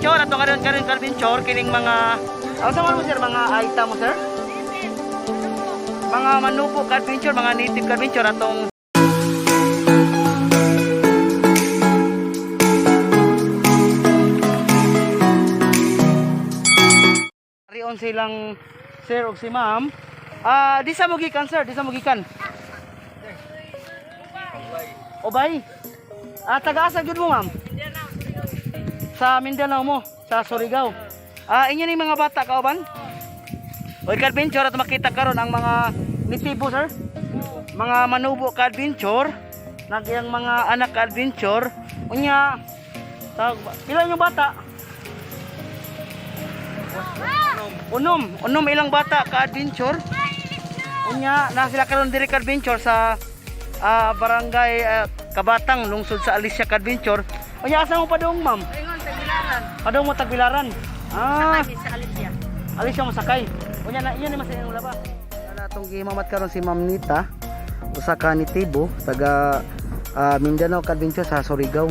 ka-adventure ato karon ka-adventure kining mga sa mo sir mga item mo sir? Mga manupo ka-adventure, mga native ka-adventure atong riyon silang sir og si ma'am. Di sa mo gikan sir, di sa mo gikan. Obay. Taga-asa gyud mo ma'am? Sa Mindanao mo, sa Surigao. Inyo ni mga bata kauban? Oy ka-adventure at makita karon ang mga nitibo sir. Mga manubo ka-adventure, nagyang mga anak ka-adventure. Unya pila yung bata? Unom ilang bata ka-adventure. Unya na sila karon diri ka-adventure sa barangay Kabatang, lungsod sa Alicia ka-adventure. Unya asa mo padung ma'am? Ingon Tagbilaran. Padung mo Tagbilaran. Sakay sa Alicia. Alicia mo sakay. Unya na iyon ni masayang laba. Ana tong gimamat karon si Ma'am Nita, usa ka nitibo taga Mindanao ka-adventure sa Surigao.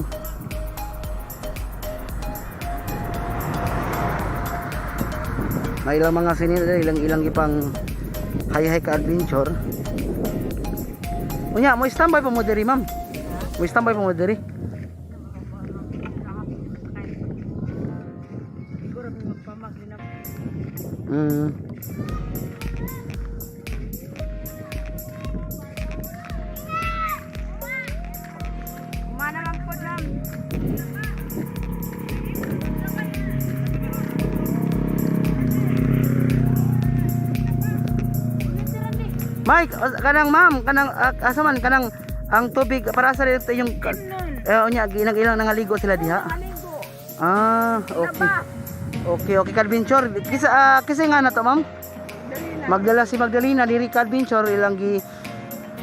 May ilang mga sinila, ilang ipang hay ka-adventure. Unya, mo standby pa mo diri, ma'am. Mo standby pa mo diri. Siguro magpamag din ako. Kumana lang po dyan. Mike, kanang ma'am, kanang asa man kanang ang tubig para sa dito yung unya ilang nangaligo sila diha. Okay. Okay ka-adventure. Kisa nga na to, ma'am. Magdala si Magdalena diri ka-adventure ilang gi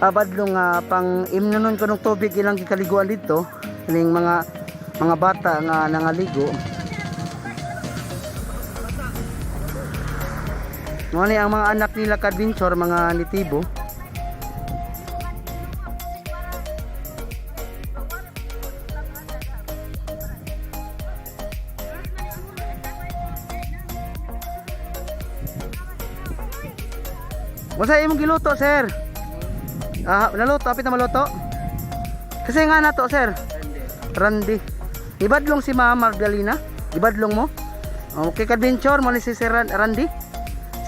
badlong pang imnonon ko ng tubig ilang gikaliguan dito. Kining mga bata nga nangaligo. Mo ni ang mga anak nila ka-adventure, mga nitibo. Masa imong giluto, sir? Naluto, apit na maluto? Kasi nga na to, sir. Randy. Ibadlong si Ma'am Magdalena? Ibadlong mo? Okay, ka-adventure mo ni si Sir Randy?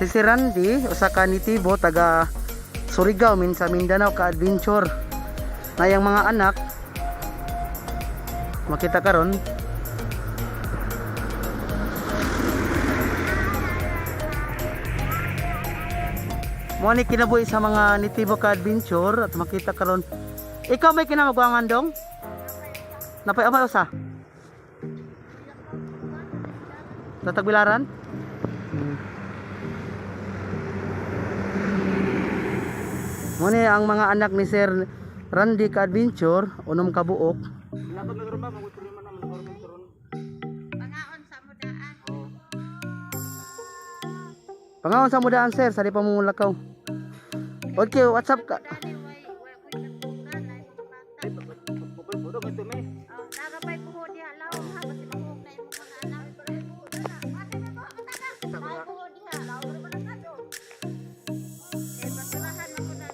Si Randy, usa ka nitibo taga Surigao, sa Mindanao ka-adventure. Na yang mga anak makita karon. Mo ni kinabuhi sa mga nitibo ka-adventure at makita karon. Ikaw may kinamagwangan dong? Napay amay usa? Sa Tagbilaran? Mo ni ang mga anak ni Sir Randy ka-adventure, unom ka buok. Pangaon sa mudaan, sir, sa di pa mo lakaw. Okay, WhatsApp ka.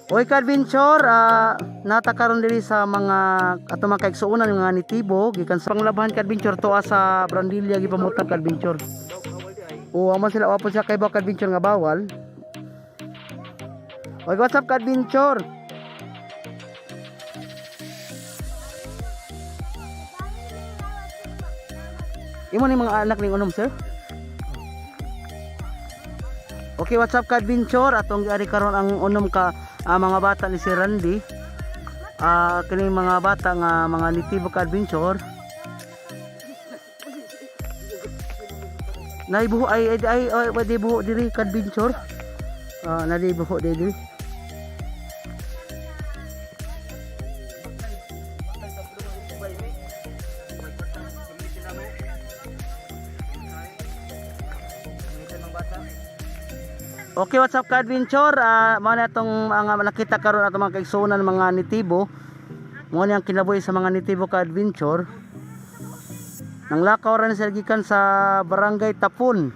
Oy ka-adventure, natakaron diri sa mga ato mga kaigsuonan mga nitibo gikan sa panglabahan ka-adventure to sa Brandilla gipamutang ka-adventure. O amo sila wapon siya kay ba ka-adventure nga bawal. Oy what's up ka-adventure? Imo ni mga anak ning unom, sir? Okay, what's up ka-adventure? Atong giari karon ang unom ka mga bata ni si Randy. Kining mga bata nga mga nitibo ka-adventure. Naibuho ay pwede buho diri ka-adventure. Nalibuho diri. Okay, what's up ka-adventure? Mao na itong mga nakita karon ato mga kaigsuonan mga nitibo. Mao ni ang kinabuhi sa mga nitibo ka-adventure. Nang lakaw rin sila gikan sa barangay Tapon.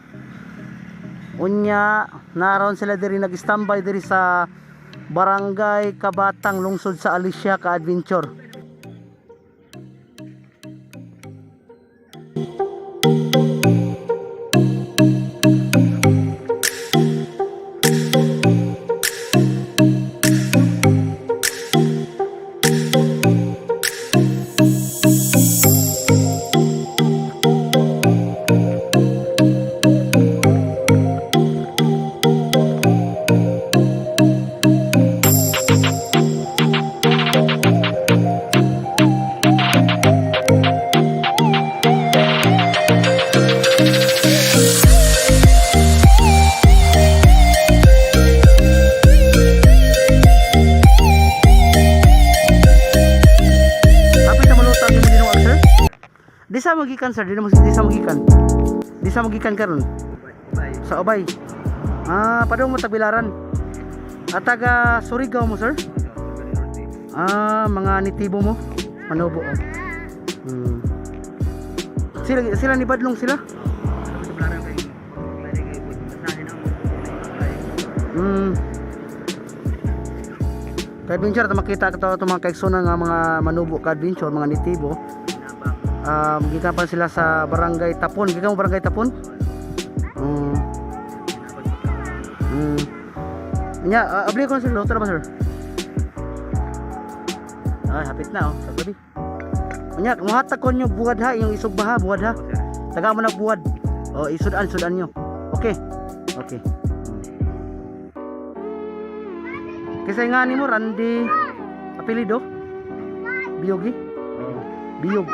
Unya naron sila diri nag-standby diri sa barangay Kabatang lungsod sa Alicia ka adventure. Di sa magikan sir, di sa magikan. Di sa magikan karon. Sa Ubay. Padung mo tagbilaran. At taga Surigao mo sir? Mga nitibo mo. Manubo. Sila ni Badlong sila? Ka-adventure, makita ka ito mga kaiksuna nga mga manubo ka-adventure, mga nitibo. Gikan pa sila sa barangay Tapon. Gikan mo barangay Tapon? Abli ko na sir, loto na ba sir? Hapit na sa gabi. Nya, muhatag ko nyo buwad ha, yung isugba ha, buwad ha. Taga mo na buwad. Isudan nyo. Okay. Kisay nga ni mo, Randy apelido? Biyogi? Biyog.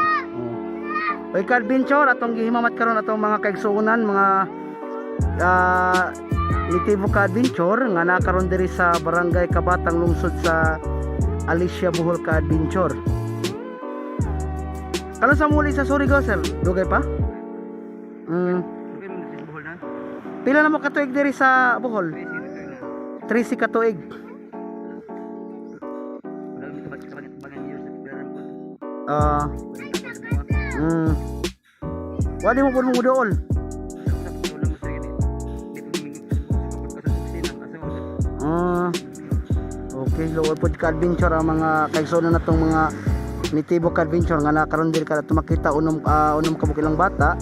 Oy ka-adventure atong gihimamat karon atong mga kaigsuonan, mga nitibo ka-adventure nga nakaron diri sa barangay Kabatang lungsod sa Alicia, Bohol ka-adventure. Kano sa muli sa Surigao sir? Dugay pa? Pila na mo katuig diri sa Bohol? 13 katuig. Wali mo po mong udool. Okay, lower pod ka-adventure ang mga kaigsuonan natong mga nitibo ka-adventure nga nakaroon diri ka makita unom kabuk ilang bata.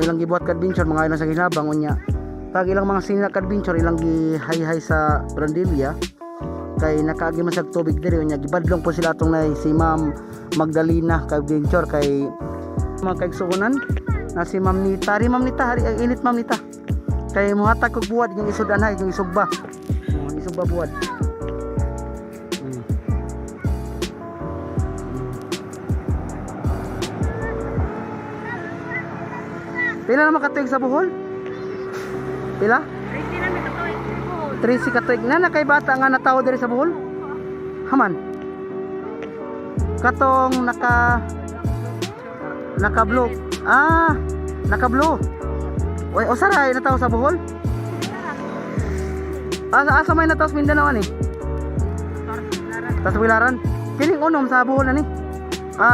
Ilang gibuhat ka-adventure mga ilang sa ginabang unya. Tag ilang mga sina ka-adventure ilang gihay-hay sa Brandilla. Kay nakaagi man sa tubig diri unya gibadlong po sila atong nay si Ma'am Magdalena ka-adventure kay mga kaigsuonan na si Ma'am Nita. Hari init Ma'am Nita. Kay muhatag og buwad yung isudan ha, yung isugba. Isugba buwad. Pila na makatuig sa Bohol? Pila? 13 katuig na kay bata nga natawo diri sa Bohol. Haman. Katong naka-blue. Naka-blue. Oy, osaray natawo sa Bohol? Asa may natawo sa Mindanao ani? Sa Wilaran. Kining unom sa Bohol ani.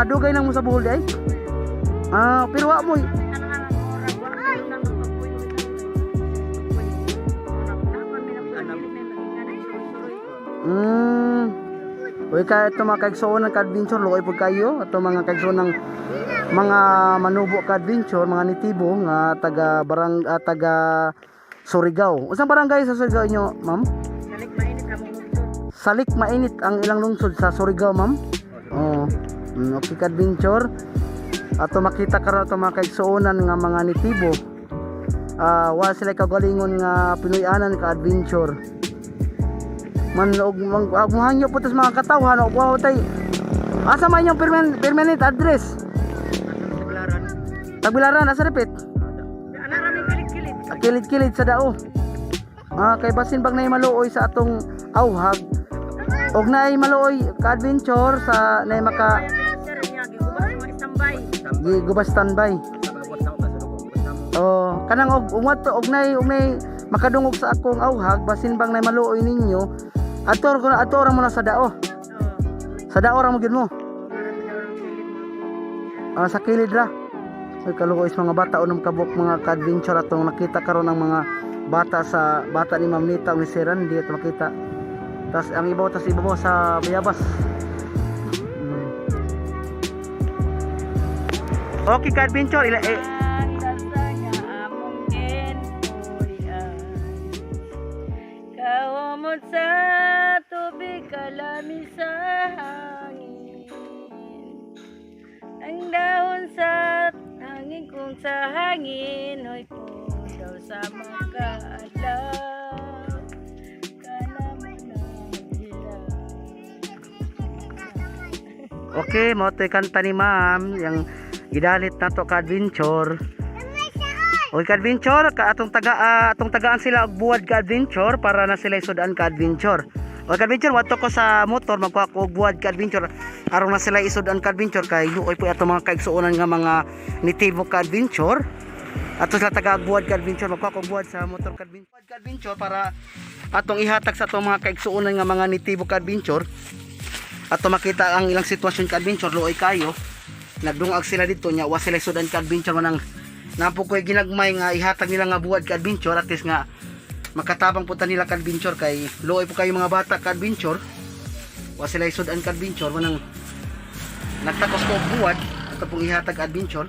Dugay nang mo sa Bohol di ay. Pero wa mo. Uy ka ito mga kaigsuon ng ka-adventure, luoy po kayo. Ito mga kaigsuon ng mga manubo ka-adventure, mga nitibo nga taga Surigao. Unsang barangay sa Surigao inyo, ma'am? Salik Mainit ang ilang lungsod sa Surigao, ma'am. Okay ka-adventure. Ato makita karon ato mga kaigsuonan nga mga nitibo. Wa sila kagalingon nga Pinoyanan ka-adventure. Muhangyo po tas mga katawhan o wow tay. Asa man yung permanent address? Tagbilaran asa repeat? Kilid-kilid sa dao. Kay basin bag nay maluoy sa atong awhag. Og nay maluoy ka adventure sa nay maka gubas standby. Kanang og nay makadungog sa akong awhag basin bang nay maluoy ninyo. Ator mo na sa dao. Sa dao ra mo gid mo. sa kilid ra. Ay kaluoy is mga bata unang kabuk mga ka-adventure atong nakita karon ang mga bata ni Ma'am Nita ni Sir Randy at makita. Tas ang ibaw sa bayabas. Okay ka-adventure Ang rasanya among kenpoy ay kawamot sa tubig kalami sa hangin. Ang dahon sa hangin kung sa hangin hoy po daw sa magkaadlaw kalaman na hirap. Okay, mo to kanta ni Ma'am yang gidalit na to ka-adventure. Okay ka-adventure, atong tagaan sila og buwad ka-adventure para na sila isudan ka-adventure. Okay ka-adventure, wato ko sa motor magkuha ko og buwad ka-adventure aron na sila isudan ka-adventure kay luoy po ato mga kaigsuonan nga mga nitibo ka-adventure. Ato sila taga buwad ka-adventure magkuha ko og buwad sa motor ka-adventure para atong ihatag sa atong mga kaigsuonan nga mga nitibo ka-adventure. Ato makita ang ilang sitwasyon ka-adventure luoy kayo. Nagdungag sila dito nya wa sila sudan ka adventure manang napo koy ginagmay nga ihatag nila nga buwad ka adventure at least nga makatabang puta nila ka adventure kay luoy po kayo mga bata ka adventure wa sila sudan ka adventure manang nagtakos ko og buwad ato pong ihatag adventure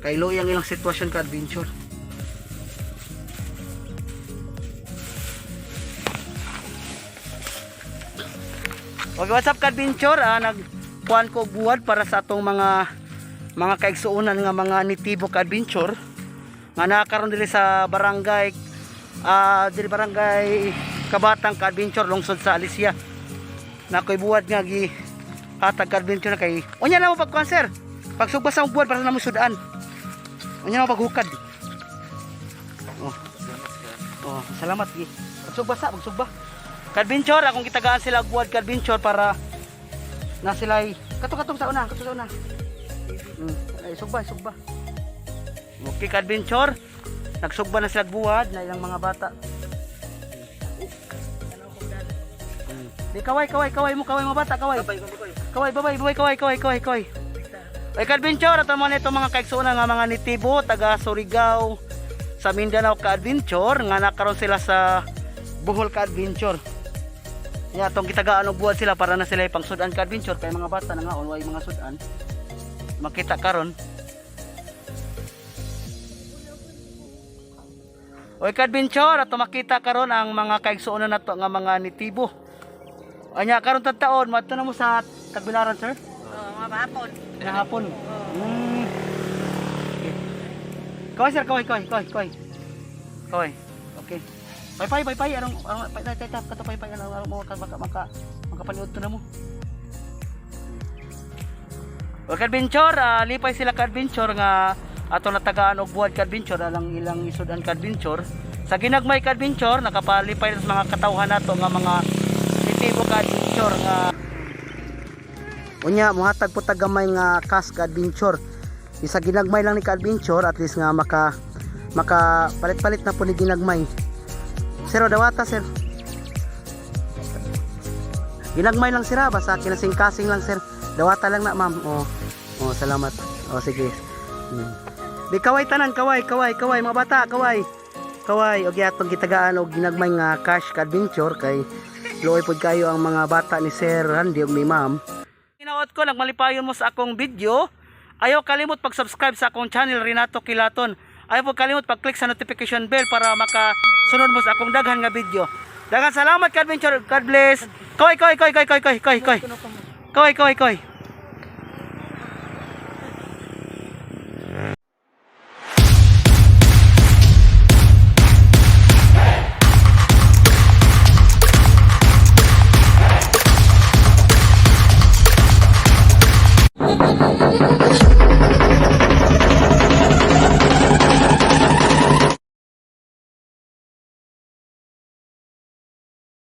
kay luoy ang ilang sitwasyon ka adventure. Okay, what's up ka-adventure? Nagkuhan ko buwad para sa atong mga kaigsuonan nga mga nitibo ka-adventure nga nakakaroon diri sa barangay barangay Kabatang ka-adventure lungsod sa Alicia. Nakoy buwad nga gi hatag ka-adventure na kay. Unya na mo pagkuhan sir. Pagsugba sa buwad para na mo sudaan. Unya na mo paghukad. Oh, salamat gi. Pagsugba. Ka-adventure, akong kitagaan sila buwad ka-adventure para na sila katong sa una. Ay, sugba. Okay ka-adventure, nagsugba na sila buwad na ilang mga bata. Di kaway mo bata, kaway. Kaway, babay. Ay ka-adventure, ato mo nito mga kaigsuonan nga mga nitibo, taga Surigao, sa Mindanao ka-adventure, nga nakaroon sila sa Bohol ka-adventure. Ya tong kitagaan og buwad sila para na sila pang sudan ka adventure kay mga bata na nga way mga sudan. Makita karon. Oy ka adventure ato makita karon ang mga kaigsuonan nato nga mga nitibo. Anya karon tad taon madto na mo sa Tagbilaran sir? Mga hapon. Hapon. Kaway sir, kaway. Okay. Pay anong kato pay ano mo makapaniud to na mo. Okay adventure, lipay sila ka adventure nga ato natagaan og buwad ka adventure alang ilang isudan ka adventure. Sa ginagmay ka adventure nakapalipay sa mga katawhan nato nga mga nitibo ka adventure nga unya mohatag po tagamay nga cash ka adventure. Isa ginagmay lang ni ka adventure at least nga maka palit-palit na po ni ginagmay. Sir, dawata sir. Ginagmay lang sira basta kinasing-kasing lang sir. Dawata lang na ma'am. Oh, salamat. Oh, sige. Di kaway tanan, kaway mga bata, kaway. Og atong gitagaan og ginagmay nga cash ka adventure kay luoy pod kayo ang mga bata ni Sir Randy ug ni Ma'am. Hinaot ko nagmalipayon mo sa akong video. Ayaw kalimot pag-subscribe sa akong channel Renato Kilaton. Ayaw po kalimot pag-click sa notification bell para makasunod mo sa akong daghan nga video. Daghan salamat ka-adventure. God bless. Koy. Koy.